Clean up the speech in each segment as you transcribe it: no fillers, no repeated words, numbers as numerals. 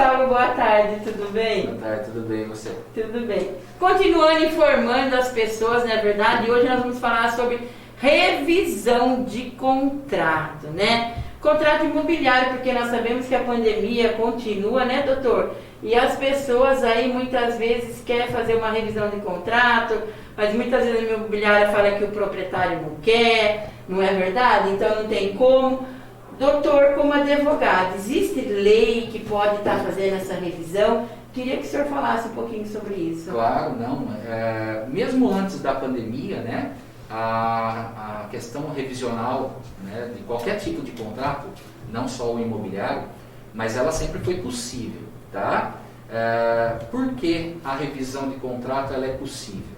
Gustavo, boa tarde, tudo bem? Boa tarde, tudo bem, e você? Tudo bem. Continuando informando as pessoas, não é verdade? Hoje nós vamos falar sobre revisão de contrato, né? Contrato imobiliário, porque nós sabemos que a pandemia continua, né, doutor? E as pessoas aí muitas vezes querem fazer uma revisão de contrato, mas muitas vezes a imobiliária fala que o proprietário não quer, não é verdade? Então não tem como. Doutor, como advogado, existe lei que pode estar fazendo essa revisão? Queria que o senhor falasse um pouquinho sobre isso. Claro, não. Mesmo antes da pandemia, né, a questão revisional, né, de qualquer tipo de contrato, não só o imobiliário, mas ela sempre foi possível, tá? Por que a revisão de contrato ela é possível?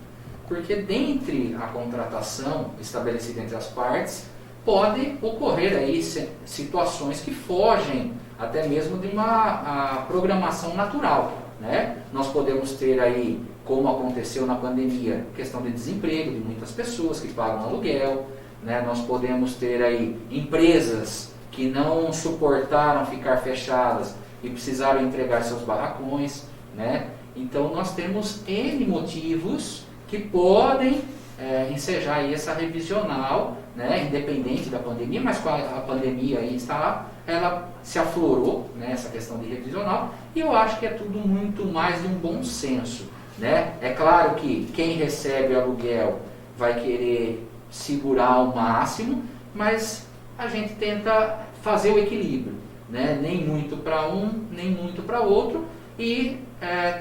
Porque dentre a contratação estabelecida entre as partes, pode ocorrer aí situações que fogem até mesmo de uma programação natural, né? Nós podemos ter aí, como aconteceu na pandemia, questão de desemprego de muitas pessoas que pagam aluguel, né? Nós podemos ter aí empresas que não suportaram ficar fechadas e precisaram entregar seus barracões, né? Então nós temos N motivos que podem ensejar aí essa revisional, né, independente da pandemia, mas com a pandemia aí está lá, ela se aflorou, né, essa questão de revisional, e eu acho que é tudo muito mais de um bom senso, né? É claro que quem recebe aluguel vai querer segurar ao máximo, mas a gente tenta fazer o equilíbrio, né? Nem muito para um, nem muito para outro, e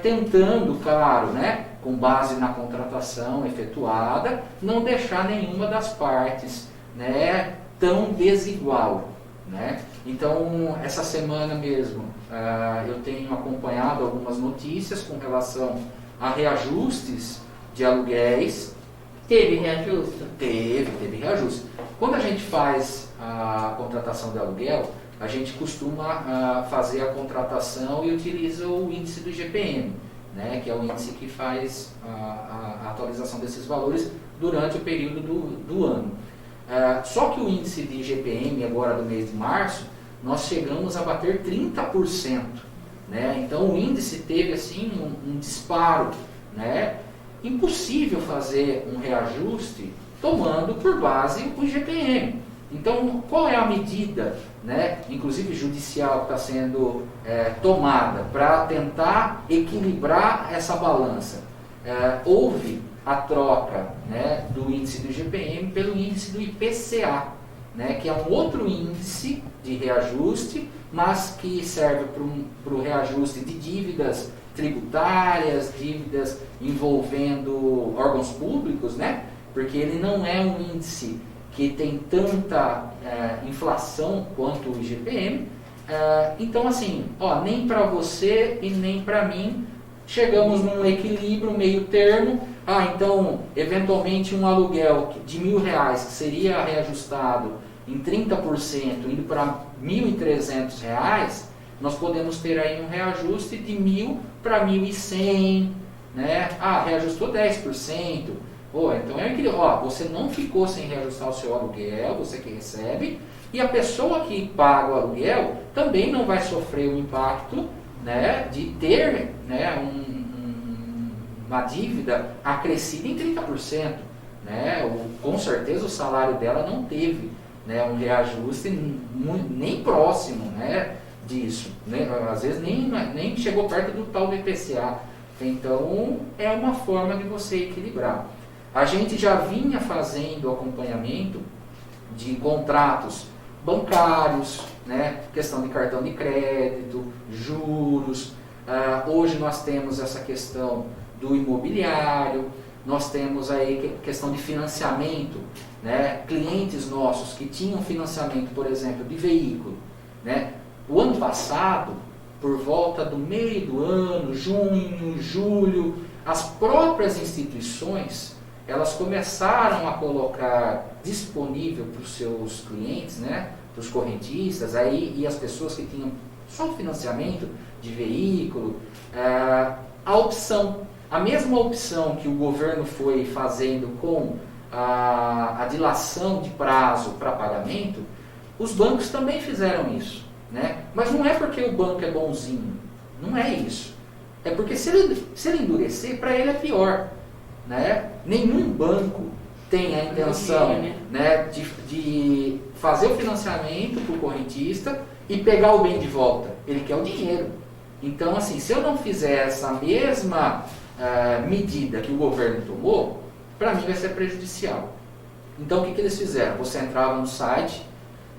tentando, claro, né, com base na contratação efetuada, não deixar nenhuma das partes, né, tão desigual, né? Então, essa semana mesmo, eu tenho acompanhado algumas notícias com relação a reajustes de aluguéis. Teve reajuste? Teve reajuste. Quando a gente faz a contratação de aluguel, a gente costuma fazer a contratação e utiliza o índice do IGPM, né, que é o índice que faz a atualização desses valores durante o período do ano. Só que o índice de IGPM, agora do mês de março, nós chegamos a bater 30%. Né? Então o índice teve assim, um disparo. Né? Impossível fazer um reajuste tomando por base o IGPM. Então, qual é a medida, né, inclusive judicial, que está sendo tomada para tentar equilibrar essa balança? Houve a troca, né, do índice do IGPM pelo índice do IPCA, né, que é um outro índice de reajuste, mas que serve para o reajuste de dívidas tributárias, dívidas envolvendo órgãos públicos, né, porque ele não é um índice que tem tanta inflação quanto o IGPM. Então, assim, nem para você e nem para mim chegamos num equilíbrio, meio termo. Então, eventualmente um aluguel de R$1.000 que seria reajustado em 30%, indo para R$1.300, nós podemos ter aí um reajuste de 1.000 para 1.100, né? Reajustou 10%. Então é aquele, você não ficou sem reajustar o seu aluguel, você que recebe, e a pessoa que paga o aluguel também não vai sofrer o impacto, né, de ter, né, uma dívida acrescida em 30%. Né? Com certeza o salário dela não teve, né, um reajuste nem próximo, né, disso. Né? Às vezes nem chegou perto do tal do IPCA. Então é uma forma de você equilibrar. A gente já vinha fazendo acompanhamento de contratos bancários, né? Questão de cartão de crédito, juros. Hoje nós temos essa questão do imobiliário, nós temos aí questão de financiamento, né? Clientes nossos que tinham financiamento, por exemplo, de veículo. Né? O ano passado, por volta do meio do ano, junho, julho, as próprias instituições elas começaram a colocar disponível para os seus clientes, né, para os correntistas, e as pessoas que tinham só o financiamento de veículo, a opção, a mesma opção que o governo foi fazendo com a dilação de prazo para pagamento, os bancos também fizeram isso. Né? Mas não é porque o banco é bonzinho, Não é isso. É porque se ele endurecer, para ele é pior. Né? Nenhum banco tem a intenção, né, de fazer o financiamento para o correntista e pegar o bem de volta. Ele quer o dinheiro. Então, assim, se eu não fizer essa mesma medida que o governo tomou, para mim vai ser prejudicial. Então, o que eles fizeram? Você entrava no site,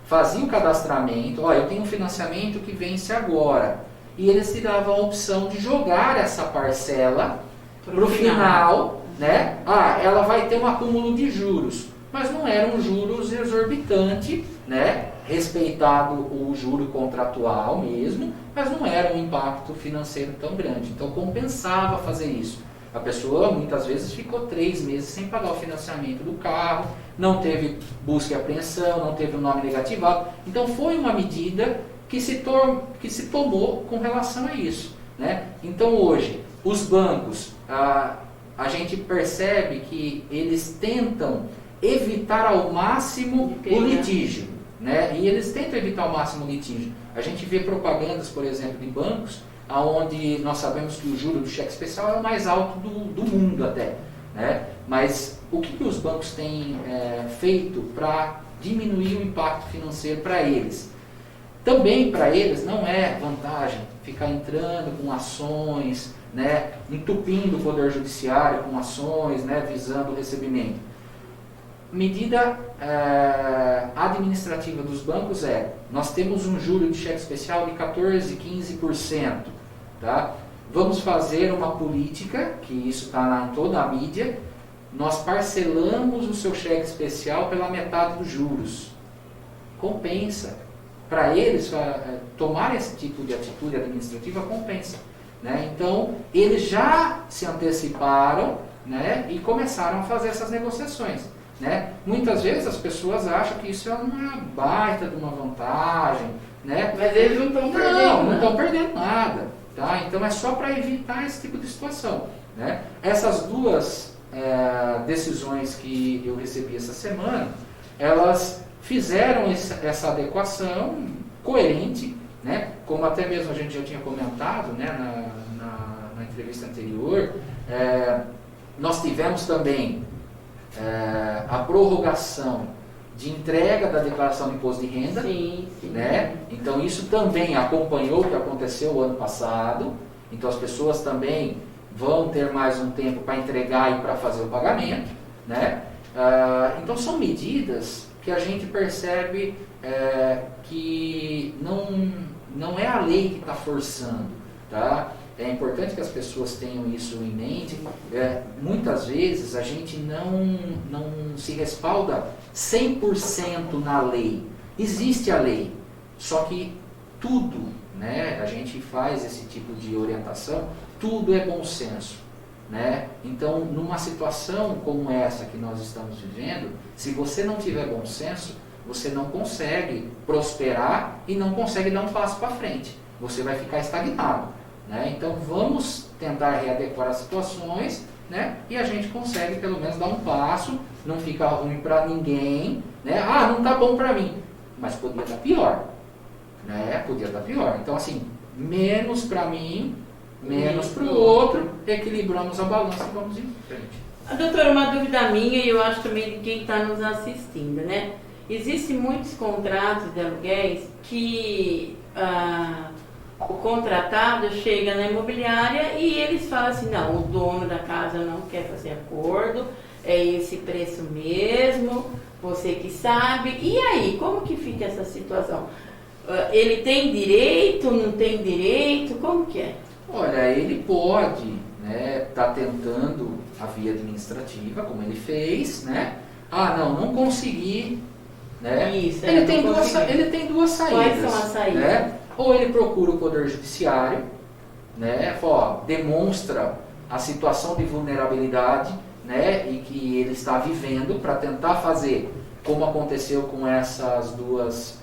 fazia o cadastramento, eu tenho um financiamento que vence agora. E eles te davam a opção de jogar essa parcela para o final, né? Ela vai ter um acúmulo de juros, mas não eram juros exorbitantes, né? Respeitado o juro contratual mesmo, mas não era um impacto financeiro tão grande. Então compensava fazer isso. A pessoa muitas vezes ficou 3 meses sem pagar o financiamento do carro, não teve busca e apreensão, não teve o nome negativado. Então foi uma medida que se tomou com relação a isso, né? Então hoje, os bancos, a gente percebe que eles tentam evitar ao máximo o litígio, né? E eles tentam evitar ao máximo o litígio. A gente vê propagandas, por exemplo, de bancos, onde nós sabemos que o juro do cheque especial é o mais alto do mundo até, né? Mas o que os bancos têm feito para diminuir o impacto financeiro para eles? Também para eles não é vantagem ficar entrando com ações, né, entupindo o Poder Judiciário com ações, né, visando o recebimento. Medida administrativa dos bancos nós temos um juro de cheque especial de 14%, 15%. Tá? Vamos fazer uma política, que isso está em toda a mídia, nós parcelamos o seu cheque especial pela metade dos juros. Compensa. Para eles, tomar esse tipo de atitude administrativa, compensa. Né? Então, eles já se anteciparam, né, e começaram a fazer essas negociações. Né? Muitas vezes as pessoas acham que isso é uma baita de uma vantagem. Né? Mas eles não estão perdendo. Não estão perdendo nada. Tá? Então, é só para evitar esse tipo de situação. Né? Essas duas decisões que eu recebi essa semana, elas fizeram essa adequação coerente, né? Como até mesmo a gente já tinha comentado, né, na entrevista anterior. Nós tivemos também a prorrogação de entrega da declaração de imposto de renda. Sim. Né? Então isso também acompanhou o que aconteceu o ano passado. Então as pessoas também vão ter mais um tempo para entregar e para fazer o pagamento. Né? Então são medidas que a gente percebe que não é a lei que está forçando. Tá? É importante que as pessoas tenham isso em mente. Muitas vezes a gente não se respalda 100% na lei. Existe a lei, só que tudo, né, a gente faz esse tipo de orientação, tudo é bom senso. Né? Então, numa situação como essa que nós estamos vivendo, se você não tiver bom senso, você não consegue prosperar e não consegue dar um passo para frente. Você vai ficar estagnado. Né? Então, vamos tentar readequar as situações, né? E a gente consegue pelo menos dar um passo, não fica ruim para ninguém. Né? Não está bom para mim, mas podia estar pior. Né? Podia estar pior. Então, assim, menos para mim, menos para o outro, equilibramos a balança e vamos em frente. Doutora, uma dúvida minha e eu acho também de quem está nos assistindo, né? Existem muitos contratos de aluguéis que o contratado chega na imobiliária e eles falam assim, não, o dono da casa não quer fazer acordo, é esse preço mesmo, você que sabe. E aí, como que fica essa situação? Ele tem direito, não tem direito, como que é? Olha, ele pode, né, tá tentando a via administrativa, como ele fez, né? Não consegui, né? Isso, ele tem duas saídas. Quais são as saídas? Né? Ou ele procura o Poder Judiciário, né? Demonstra a situação de vulnerabilidade, né, e que ele está vivendo para tentar fazer, como aconteceu com essas duas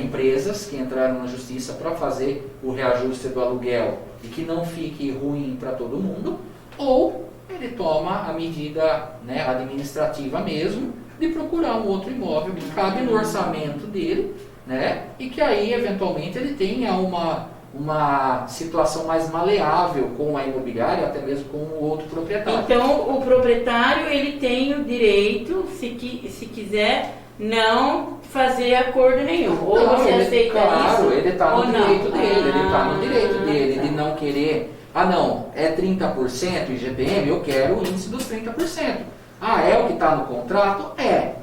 empresas que entraram na justiça para fazer o reajuste do aluguel e que não fique ruim para todo mundo, ou ele toma a medida, né, administrativa mesmo de procurar um outro imóvel que cabe no orçamento dele, né, e que aí eventualmente ele tenha uma situação mais maleável com a imobiliária, até mesmo com o outro proprietário. Então, o proprietário, ele tem o direito, se quiser, não fazer acordo nenhum. Ou não, você aceita claro, isso, ele está no direito não. dele, ele está no direito Tá. dele de não querer, não, é 30% IGPM, eu quero o índice dos 30%. É o que está no contrato? É.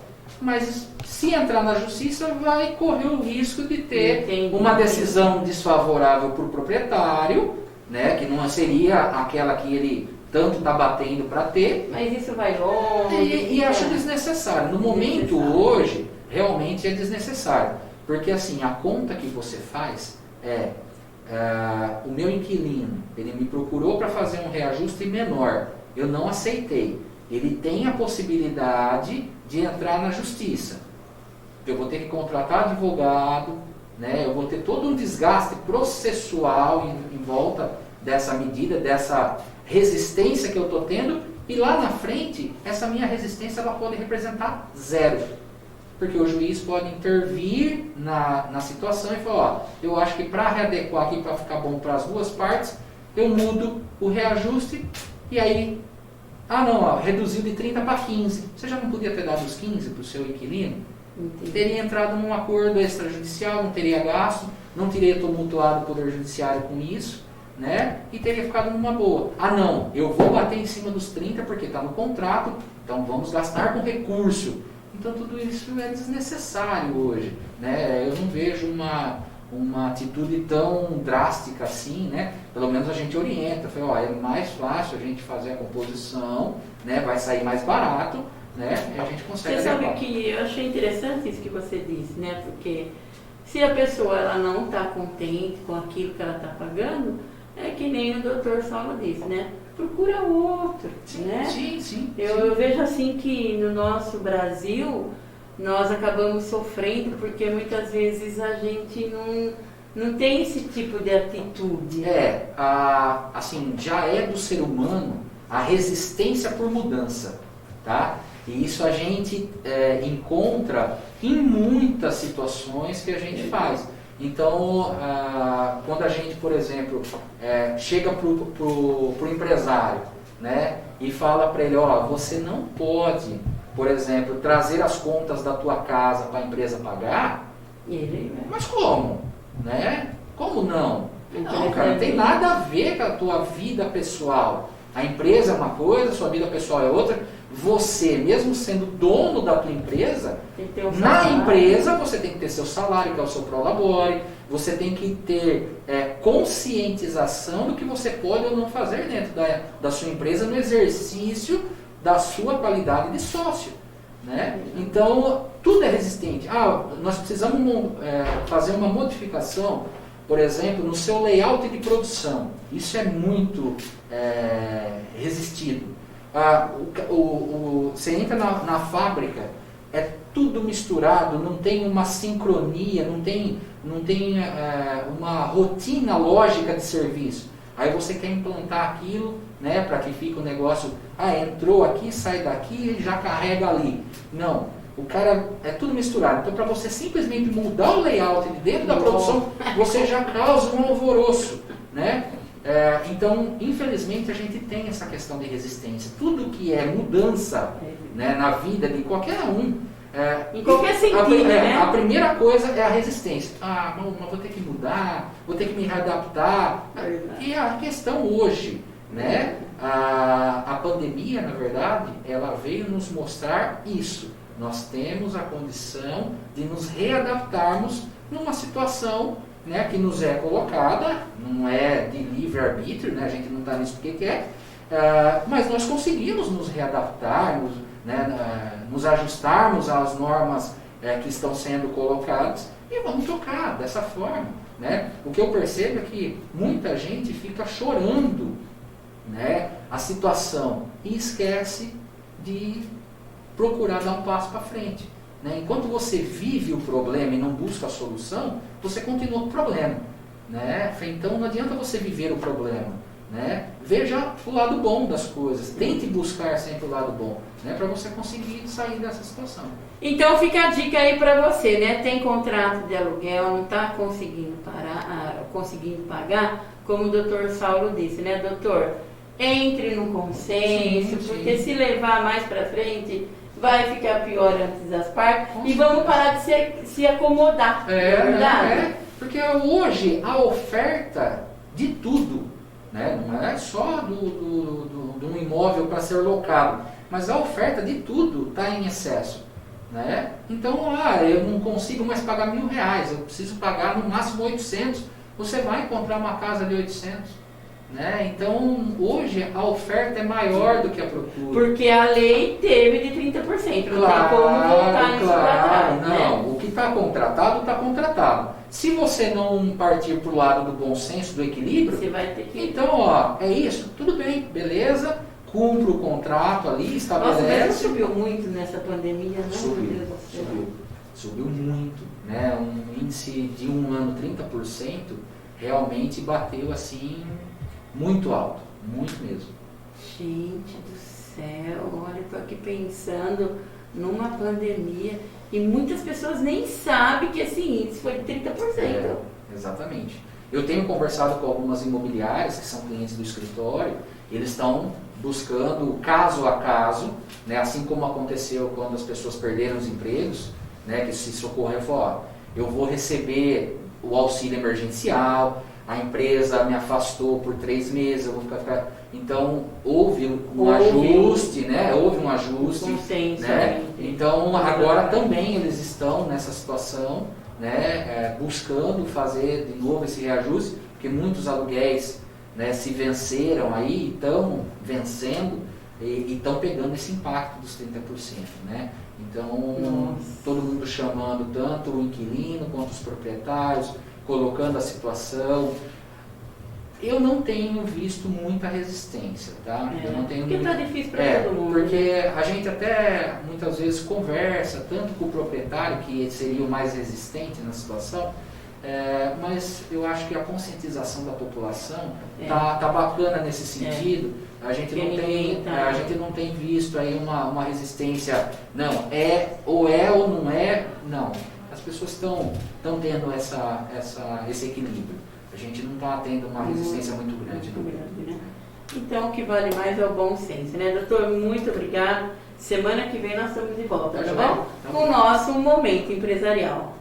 Mas se entrar na justiça, vai correr o risco de ter uma decisão desfavorável para o proprietário, né, que não seria aquela que ele tanto está batendo para ter. Mas isso vai longe. E acho desnecessário. No momento hoje, realmente é desnecessário. Porque assim, a conta que você faz o meu inquilino, ele me procurou para fazer um reajuste menor. Eu não aceitei. Ele tem a possibilidade de entrar na justiça. Eu vou ter que contratar advogado, né? Eu vou ter todo um desgaste processual em volta dessa medida, dessa resistência que eu estou tendo, e lá na frente, essa minha resistência ela pode representar zero. Porque o juiz pode intervir na situação e falar, eu acho que para readequar aqui, para ficar bom para as duas partes, eu mudo o reajuste, e aí, reduziu de 30 para 15. Você já não podia ter dado os 15 para o seu inquilino? Entendi. Teria entrado num acordo extrajudicial, não teria gasto, não teria tumultuado o Poder Judiciário com isso, né? E teria ficado numa boa. Eu vou bater em cima dos 30 porque está no contrato, então vamos gastar com recurso. Então tudo isso é desnecessário hoje, né? Eu não vejo uma atitude tão drástica assim, né? Pelo menos a gente orienta, fala, é mais fácil a gente fazer a composição, né? Vai sair mais barato, né? E a gente consegue Você sabe adequar. que eu achei interessante isso que você disse, né? Porque se a pessoa ela não está contente com aquilo que ela está pagando, é que nem o doutor Saulo disse, né? Procura outro, né? Sim. Eu vejo assim que no nosso Brasil nós acabamos sofrendo porque muitas vezes a gente não tem esse tipo de atitude. Assim, já é do ser humano a resistência por mudança, tá? E isso a gente encontra em muitas situações que a gente faz. Então, quando a gente, por exemplo, chega pro empresário, né, e fala para ele, você não pode, por exemplo, trazer as contas da tua casa para a empresa pagar, mas como? Né? Como não? Não, cara, não tem nada a ver com a tua vida pessoal. A empresa é uma coisa, a sua vida pessoal é outra. Você, mesmo sendo dono da tua empresa, na empresa você tem que ter seu salário, que é o seu prolabore, você tem que ter conscientização do que você pode ou não fazer dentro da sua empresa no exercício da sua qualidade de sócio, né? Então, tudo é resistente. Nós precisamos fazer uma modificação, por exemplo, no seu layout de produção. Isso é muito resistido. Você entra na fábrica, é tudo misturado, não tem uma sincronia, não tem uma rotina lógica de serviço. Aí você quer implantar aquilo, né, para que fique o negócio, entrou aqui, sai daqui e já carrega ali. Não, o cara é tudo misturado. Então, para você simplesmente mudar o layout de dentro da produção, você já causa um alvoroço, né? Então, infelizmente, a gente tem essa questão de resistência. Tudo que é mudança, né, na vida de qualquer um, em qualquer sentido, né? A primeira coisa é a resistência. Mas vou ter que mudar, vou ter que me readaptar. E a questão hoje, né? A pandemia, na verdade, ela veio nos mostrar isso. Nós temos a condição de nos readaptarmos numa situação, né, que nos é colocada, não é de livre-arbítrio, né, a gente não está nisso porque quer, mas nós conseguimos nos readaptar, nos ajustarmos às normas que estão sendo colocadas e vamos tocar dessa forma, né? O que eu percebo é que muita gente fica chorando, né, a situação e esquece de procurar dar um passo para frente. Né? Enquanto você vive o problema e não busca a solução, você continua com o problema. Né? Então não adianta você viver o problema. Né? Veja o lado bom das coisas. Tente buscar sempre o lado bom, né? Para você conseguir sair dessa situação. Então fica a dica aí para você, né? Tem contrato de aluguel, não está conseguindo conseguindo pagar, como o doutor Saulo disse, né, doutor? Entre num consenso, porque se levar mais para frente, vai ficar pior antes das partes. E vamos parar de se acomodar. Verdade? Porque hoje a oferta de tudo, né? Não é só de um imóvel para ser locado, mas a oferta de tudo está em excesso. Né? Então, eu não consigo mais pagar R$1.000, eu preciso pagar no máximo 800. Você vai encontrar uma casa de 800. Né? Então, hoje a oferta é maior do que a procura. Porque a lei teve de 30%, não tem como voltar nisso para trás. Não, o que está contratado, está contratado. Se você não partir para o lado do bom senso, do equilíbrio, você vai ter que... Então, é isso, tudo bem, beleza, cumpre o contrato ali, estabelece. Nossa, mas subiu muito nessa pandemia, não? Subiu muito, né? Um índice de um ano 30% realmente bateu assim muito alto, muito mesmo. Gente do céu, olha, eu tô aqui pensando numa pandemia e muitas pessoas nem sabem que esse índice foi de 30%. Exatamente. Eu tenho conversado com algumas imobiliárias que são clientes do escritório, eles estão buscando caso a caso, né, assim como aconteceu quando as pessoas perderam os empregos, né, que se socorreu, falou, eu vou receber o auxílio emergencial, a empresa me afastou por 3 meses, eu vou ficar... Então, houve um ajuste, né? Houve um ajuste. Consenso, né? Então, agora também eles estão nessa situação, né? Buscando fazer de novo esse reajuste, porque muitos aluguéis, né, se venceram aí, estão vencendo e estão pegando esse impacto dos 30%. Né? Então, todo mundo chamando tanto o inquilino quanto os proprietários, colocando a situação. Eu não tenho visto muita resistência, tá? Eu não tenho porque está difícil para todo mundo. Porque a gente até muitas vezes conversa tanto com o proprietário, que seria o mais resistente na situação, mas eu acho que a conscientização da população tá bacana nesse sentido. A gente não tem visto aí uma resistência, não, ou não é, não. As pessoas estão tendo esse equilíbrio. A gente não está tendo uma resistência muito grande. Né? Então, o que vale mais é o bom senso, né, doutor? Muito obrigado. Semana que vem nós estamos de volta, tá bom? Com o nosso Momento Empresarial.